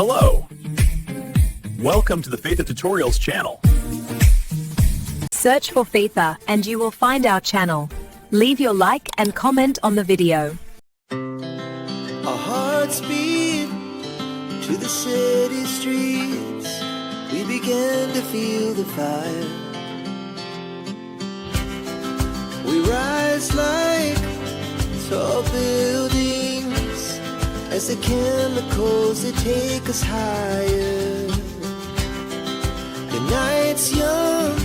Hello! Welcome to the Fetha Tutorials channel. Search for Fetha and you will find our channel. Leave your like and comment on the video. Our hearts beat to the city streets. We began to feel the fire. We rise like tall buildings as the chemicals that take us higher. The night's young,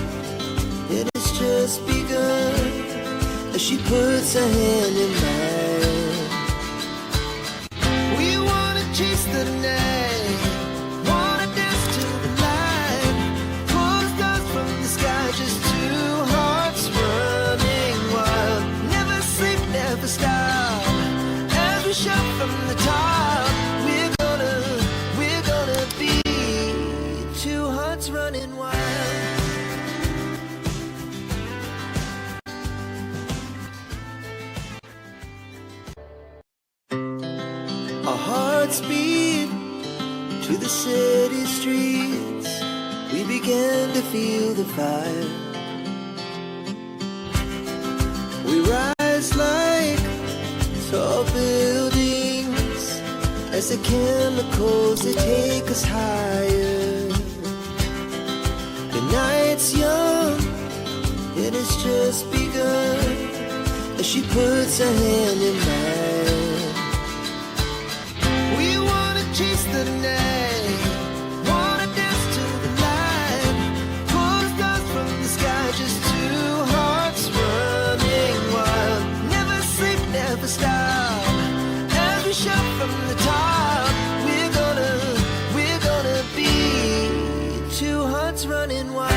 it has just begun as she puts her hand in mine. We wanna chase the night, wanna dance to the light, pull stars from the sky, just two hearts running wild. Never sleep, never stop, as we shout from the top. We're gonna be two hearts running wild. Our hearts beat to the city streets. We began to feel the fire. We rise like tall buildings as the chemicals that take us higher. The night's young, it has just begun as she puts her hand in mine. We wanna chase the night, wanna dance to the light, pull stars from the sky, just two hearts running wild. Never sleep, never stop, as we shout from the top. We're gonna be two hearts running wild.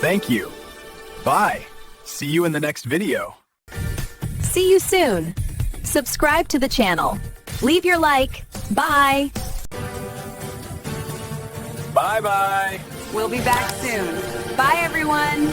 Thank you. Bye. See you in the next video. See you soon. Subscribe to the channel. Leave your like. Bye. Bye-bye. We'll be back soon. Bye, everyone.